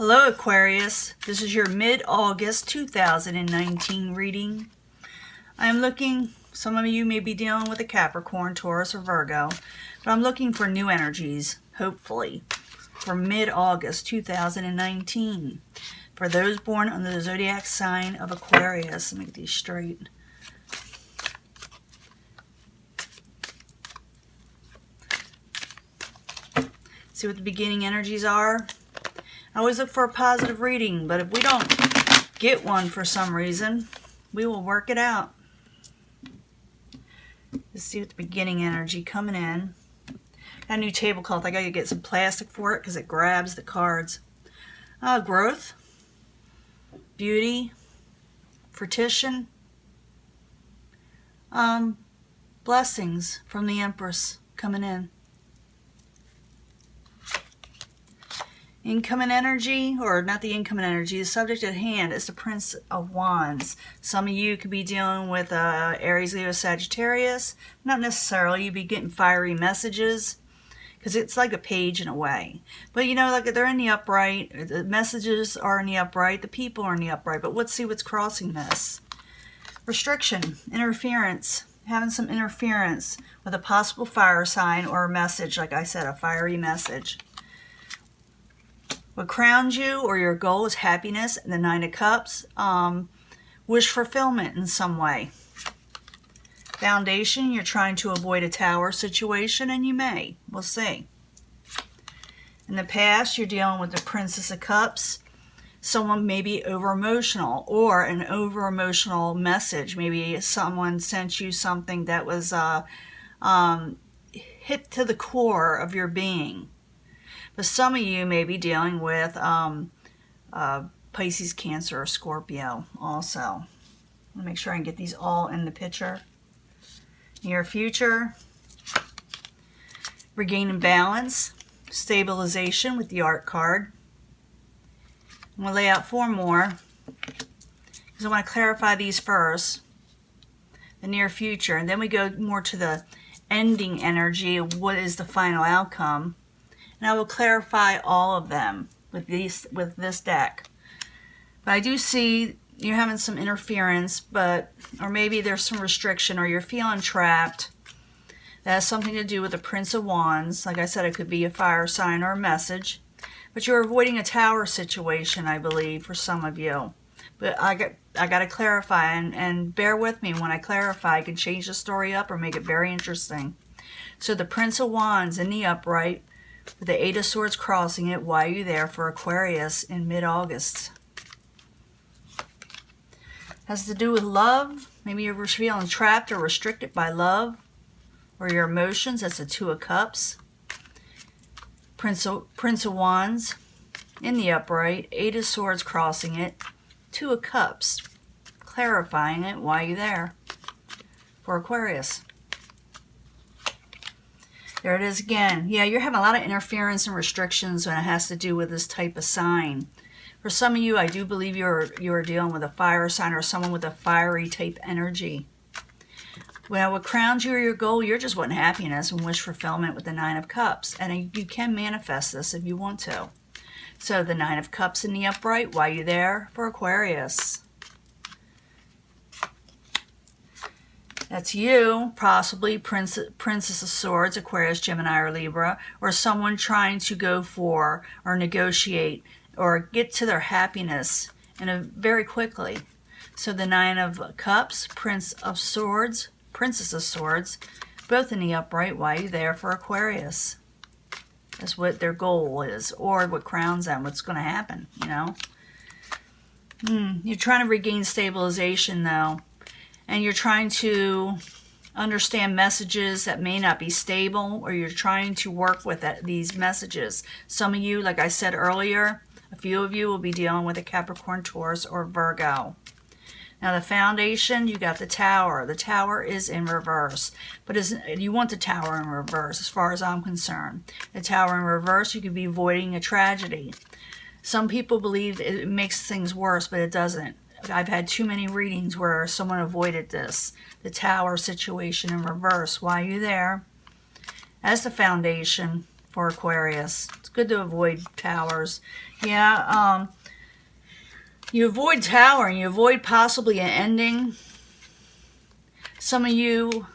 Hello Aquarius, this is your mid-August 2019 reading. I'm looking, some of you may be dealing with a Capricorn, Taurus, or Virgo, but I'm looking for new energies, hopefully, for mid-August 2019. For those born under the zodiac sign of Aquarius, let me get these straight. See what the beginning energies are? I always look for a positive reading, but if we don't get one for some reason, we will work it out. Let's see what the beginning energy coming in. Got a new tablecloth. I got to get some plastic for it because it grabs the cards. Growth, beauty, fruition, blessings from the Empress coming in. Incoming energy, or not the incoming energy, the subject at hand is the Prince of Wands. Some of you could be dealing with Aries, Leo, Sagittarius. Not necessarily. You'd be getting fiery messages because it's like a page in a way. But you know, like they're in the upright. The messages are in the upright. The people are in the upright. But let's see what's crossing this. Restriction, interference. Having some interference with a possible fire sign or a message. Like I said, a fiery message. What crowns you or your goal is happiness, and the Nine of Cups, wish fulfillment in some way. Foundation, you're trying to avoid a tower situation, and you may. We'll see. In the past, you're dealing with the Princess of Cups. Someone may be over-emotional, or an over-emotional message. Maybe someone sent you something that was hit to the core of your being. But some of you may be dealing with Pisces, Cancer, or Scorpio also. Let me make sure I can get these all in the picture. Near future, regaining balance, stabilization with the Art card. I'm going to lay out 4 more because I want to clarify these first. The near future, and then we go more to the ending energy of what is the final outcome. And I will clarify all of them with this deck. But I do see you're having some interference, or maybe there's some restriction, or you're feeling trapped. That has something to do with the Prince of Wands. Like I said, it could be a fire sign or a message. But you're avoiding a tower situation, I believe, for some of you. But I got to clarify, and bear with me when I clarify. I can change the story up or make it very interesting. So the Prince of Wands in the upright, with the Eight of Swords crossing it. Why are you there for Aquarius in mid-August? Has to do with love. Maybe you're feeling trapped or restricted by love or your emotions. That's the Two of Cups. Prince of Wands in the upright. Eight of Swords crossing it. Two of Cups. Clarifying it. Why are you there for Aquarius? There it is again. Yeah, you're having a lot of interference and restrictions when it has to do with this type of sign. For some of you, I do believe you're dealing with a fire sign or someone with a fiery type energy. Well, what crowns you or your goal, you're just wanting happiness and wish fulfillment with the Nine of Cups. And you can manifest this if you want to. So the Nine of Cups in the upright, why are you there for Aquarius? That's you, possibly Princess of Swords, Aquarius, Gemini, or Libra, or someone trying to go for or negotiate or get to their happiness very quickly. So the Nine of Cups, Prince of Swords, Princess of Swords, both in the upright. Why are you there for Aquarius? That's what their goal is, or what crowns them, what's going to happen, you know. You're trying to regain stabilization, though. And you're trying to understand messages that may not be stable, or you're trying to work with these messages. Some of you, like I said earlier, a few of you will be dealing with a Capricorn, Taurus, or Virgo. Now the foundation, you got the Tower. The Tower is in reverse. But you want the Tower in reverse as far as I'm concerned. The Tower in reverse, you could be avoiding a tragedy. Some people believe it makes things worse, but it doesn't. I've had too many readings where someone avoided this. The Tower situation in reverse. Why are you there? As the foundation, for Aquarius. It's good to avoid towers. Yeah, you avoid tower and you avoid possibly an ending. Some of you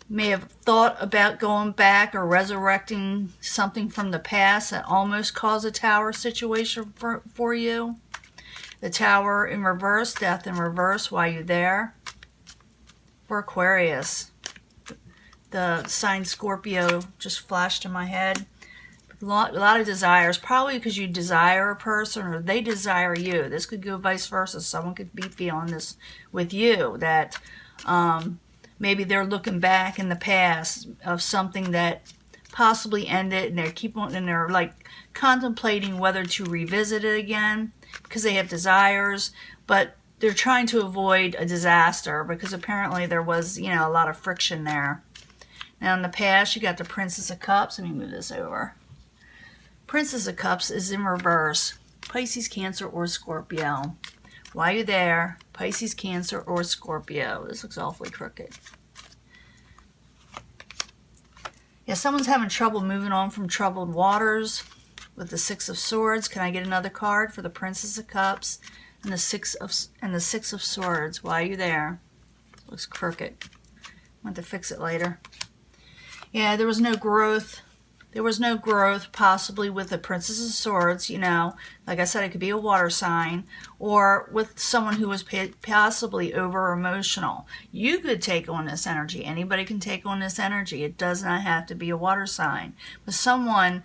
may have thought about going back or resurrecting something from the past that almost caused a tower situation for you. The tower in reverse, death in reverse, why you there? For Aquarius. The sign Scorpio just flashed in my head. A lot of desires, probably because you desire a person or they desire you. This could go vice versa. Someone could be feeling this with you, that maybe they're looking back in the past of something that possibly ended, and they're like contemplating whether to revisit it again because they have desires, but they're trying to avoid a disaster because apparently there was, a lot of friction there. Now in the past, you got the Princess of Cups. Let me move this over. Princess of Cups is in reverse. Pisces, Cancer, or Scorpio. Why are you there? Pisces, Cancer, or Scorpio. This looks awfully crooked. Yeah, someone's having trouble moving on from troubled waters with the Six of Swords. Can I get another card for the Princess of Cups and the Six of Swords? Why are you there? It looks crooked. I want to fix it later. Yeah, there was no growth. There was no growth possibly with the Princess of Swords, Like I said, it could be a water sign or with someone who was possibly over-emotional. You could take on this energy. Anybody can take on this energy. It does not have to be a water sign. But someone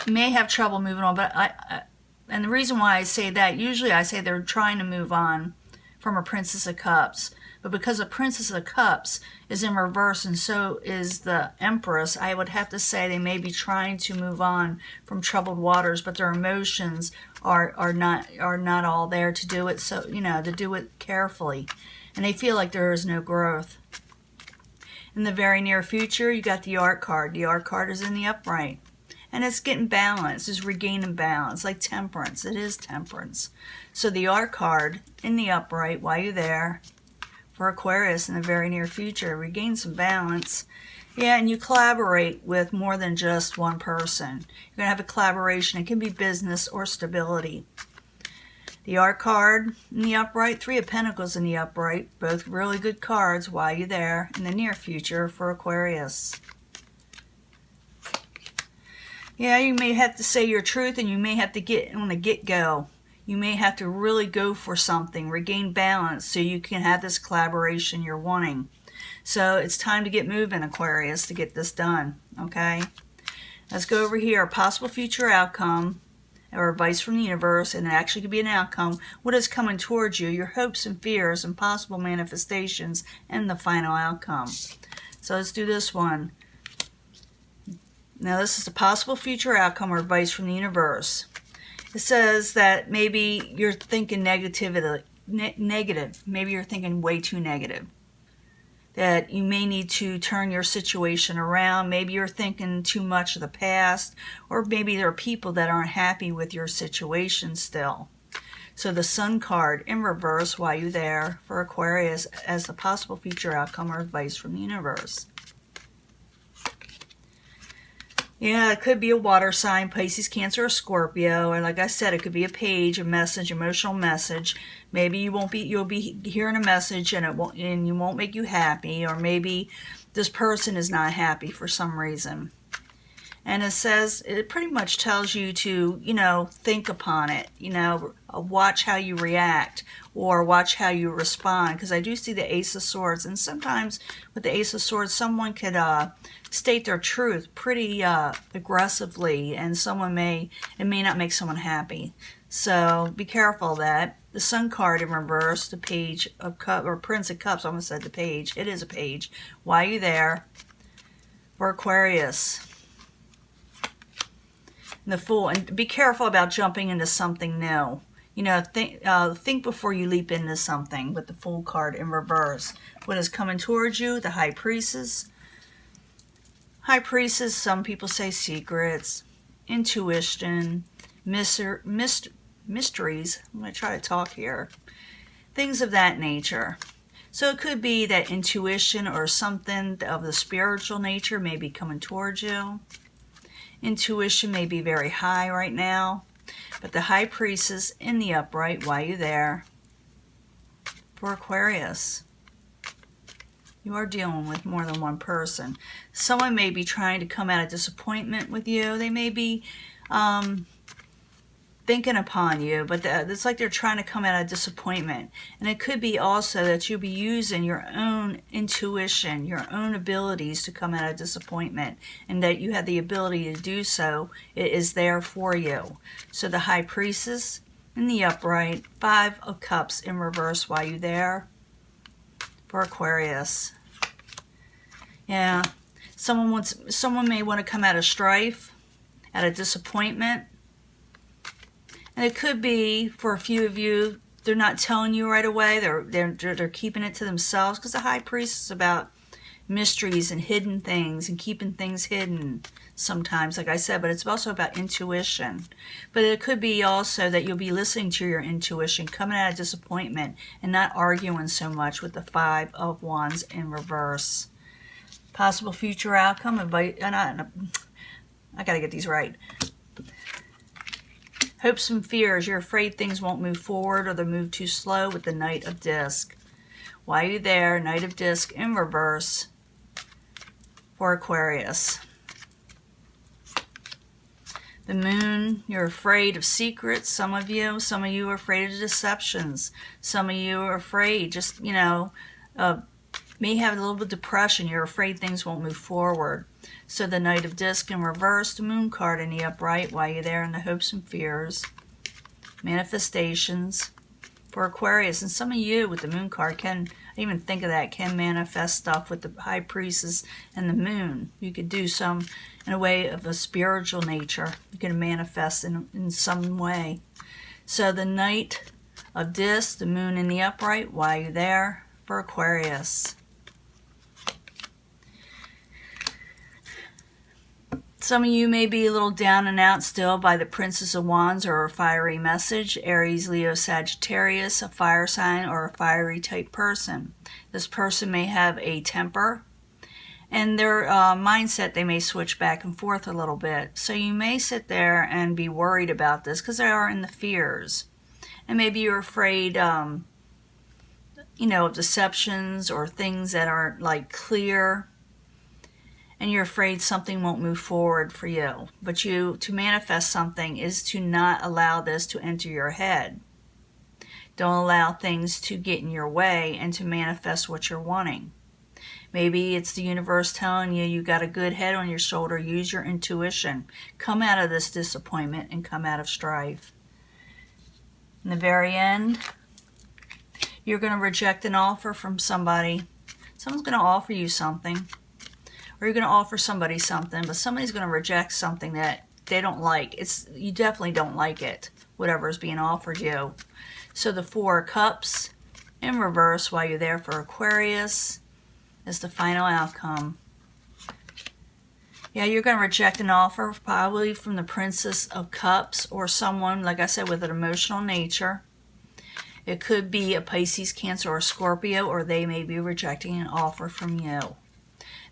may have trouble moving on. But and the reason why I say that, usually I say they're trying to move on from a Princess of Cups. But because a Princess of Cups is in reverse and so is the Empress, I would have to say they may be trying to move on from troubled waters, but their emotions are not all there to do it. So, to do it carefully. And they feel like there is no growth. In the very near future, you got the Art card. The Art card is in the upright. And it's getting balance. It's regaining balance, like Temperance. It is Temperance. So the Art card in the upright, why you there? For Aquarius in the very near future, regain some balance. Yeah, and you collaborate with more than just one person. You're going to have a collaboration. It can be business or stability. The Art card in the upright, Three of Pentacles in the upright, both really good cards. Why you there in the near future for Aquarius? Yeah, you may have to say your truth and you may have to get on the get-go. You may have to really go for something, regain balance so you can have this collaboration you're wanting. So it's time to get moving, Aquarius, to get this done, okay? Let's go over here. A possible future outcome or advice from the universe, and it actually could be an outcome. What is coming towards you, your hopes and fears and possible manifestations, and the final outcome. So let's do this one. Now this is a possible future outcome or advice from the universe. It says that maybe you're thinking negative. Maybe you're thinking way too negative. That you may need to turn your situation around. Maybe you're thinking too much of the past. Or maybe there are people that aren't happy with your situation still. So the Sun card in reverse, why you there? For Aquarius as the possible future outcome or advice from the universe. Yeah, it could be a water sign, Pisces, Cancer, or Scorpio. And like I said, it could be a page, a message, emotional message. Maybe you'll be hearing a message and you won't make you happy, or maybe this person is not happy for some reason. And it pretty much tells you to, think upon it, watch how you react or watch how you respond. Because I do see the Ace of Swords. And sometimes with the Ace of Swords, someone could state their truth pretty aggressively. And it may not make someone happy. So be careful of that. The Sun card in reverse, the Page of Cups, or Prince of Cups, I almost said the page. It is a page. Why are you there? For Aquarius. The Fool. And be careful about jumping into something new. Think before you leap into something with the Fool card in reverse. What is coming towards you? The High Priestess. High Priestess, some people say secrets, intuition, mysteries. I'm going to try to talk here. Things of that nature. So it could be that intuition or something of the spiritual nature may be coming towards you. Intuition may be very high right now, but the High Priestess in the upright, why you there? For Aquarius, you are dealing with more than one person. Someone may be trying to come out of disappointment with you. They may be thinking upon you, but it's like they're trying to come out of disappointment. And it could be also that you'll be using your own intuition, your own abilities to come out of disappointment, and that you have the ability to do so. It is there for you. So the High Priestess in the upright, 5 of Cups in reverse, while you there? For Aquarius. Yeah, someone may want to come out of strife, out of disappointment. And it could be, for a few of you, they're not telling you right away. They're keeping it to themselves, because the High Priest is about mysteries and hidden things and keeping things hidden sometimes, like I said, but it's also about intuition. But it could be also that you'll be listening to your intuition, coming out of disappointment, and not arguing so much with the 5 of Wands in reverse. Possible future outcome. I got to get these right. Hopes and fears. You're afraid things won't move forward, or they'll move too slow with the Knight of Disc. Why are you there? Knight of Disc in reverse for Aquarius. The Moon. You're afraid of secrets. Some of you are afraid of deceptions. Some of you are afraid, just, may have a little bit of depression. You're afraid things won't move forward. So the Knight of Disc in reverse, the Moon card in the upright, while you're there in the hopes and fears. Manifestations for Aquarius. And some of you with the Moon card can, I didn't even think of that, can manifest stuff with the High Priestess and the Moon. You could do some in a way of a spiritual nature. You can manifest in some way. So the Knight of Disc, the Moon in the upright, while you're there for Aquarius. Some of you may be a little down and out still by the Princess of Wands or a fiery message. Aries, Leo, Sagittarius, a fire sign or a fiery type person. This person may have a temper, and their mindset, they may switch back and forth a little bit. So you may sit there and be worried about this because they are in the fears. And maybe you're afraid, of deceptions or things that aren't like clear. And you're afraid something won't move forward for you. But to manifest something is to not allow this to enter your head. Don't allow things to get in your way and to manifest what you're wanting. Maybe it's the universe telling you you got a good head on your shoulder. Use your intuition. Come out of this disappointment and come out of strife. In the very end, you're going to reject an offer from somebody. Someone's going to offer you something. Or you're going to offer somebody something, but somebody's going to reject something that they don't like. You definitely don't like it, whatever is being offered you. So the 4 of Cups in reverse, while you're there for Aquarius, is the final outcome. Yeah, you're going to reject an offer probably from the Princess of Cups or someone, like I said, with an emotional nature. It could be a Pisces, Cancer, or Scorpio, or they may be rejecting an offer from you.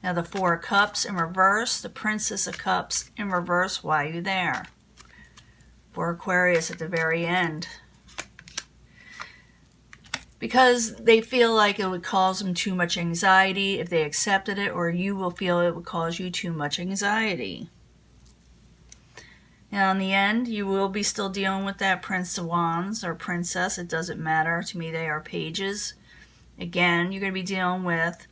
Now the 4 of Cups in reverse, the Princess of Cups in reverse, why are you there? For Aquarius at the very end. Because they feel like it would cause them too much anxiety if they accepted it, or you will feel it would cause you too much anxiety. Now in the end, you will be still dealing with that Prince of Wands or Princess. It doesn't matter. To me, they are pages. Again, you're going to be dealing with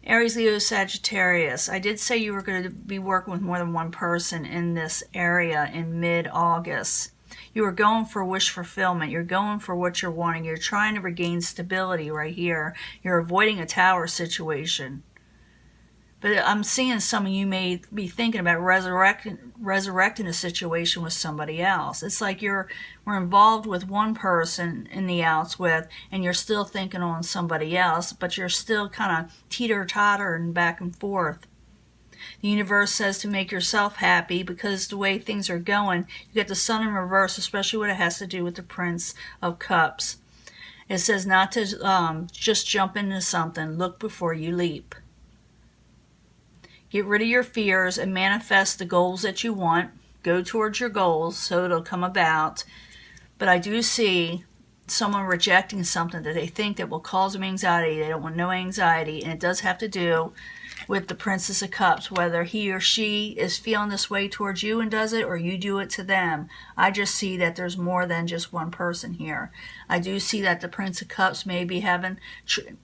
Aries, Leo, Sagittarius. I did say you were going to be working with more than one person in this area in mid-August. You are going for wish fulfillment. You're going for what you're wanting. You're trying to regain stability right here. You're avoiding a tower situation. But I'm seeing some of you may be thinking about resurrecting a situation with somebody else. It's like we're involved with one person in the outs with, and you're still thinking on somebody else, but you're still kind of teeter-tottering back and forth. The universe says to make yourself happy because the way things are going, you get the Sun in reverse, especially when it has to do with the Prince of Cups. It says not to just jump into something. Look before you leap. Get rid of your fears and manifest the goals that you want. Go towards your goals so it'll come about. But I do see someone rejecting something that they think that will cause them anxiety. They don't want no anxiety, and it does have to do with the Princess of Cups, whether he or she is feeling this way towards you and does it, or you do it to them. I just see that there's more than just one person here. I do see that the Prince of Cups may be having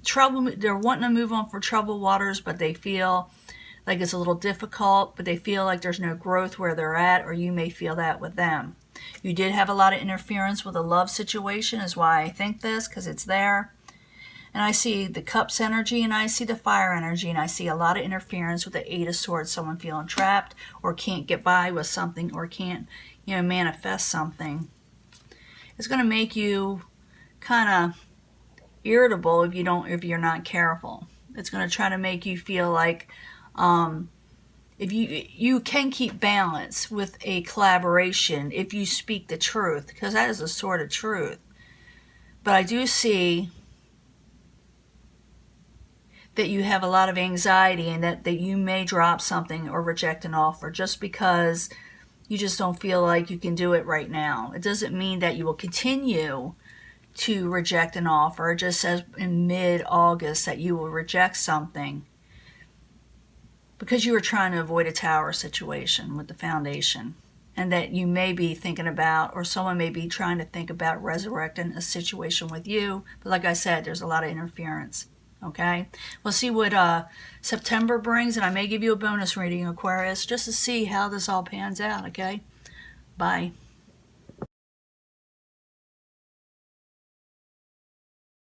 trouble. They're wanting to move on for troubled waters, but they feel like it's a little difficult, but they feel like there's no growth where they're at, or you may feel that with them. You did have a lot of interference with a love situation is why I think this, because it's there. And I see the Cups energy, and I see the fire energy, and I see a lot of interference with the Eight of Swords, someone feeling trapped or can't get by with something or can't, manifest something. It's going to make you kind of irritable if you're not careful. It's going to try to make you feel like if you can keep balance with a collaboration if you speak the truth, because that is a sort of truth. But I do see that you have a lot of anxiety and that you may drop something or reject an offer just because you just don't feel like you can do it right now. It doesn't mean that you will continue to reject an offer. It just says in mid-August that you will reject something because you were trying to avoid a tower situation with the foundation, and that you may be thinking about, or someone may be trying to think about resurrecting a situation with you. But like I said, there's a lot of interference. Okay, we'll see what September brings, and I may give you a bonus reading, Aquarius, just to see how this all pans out. Okay, bye.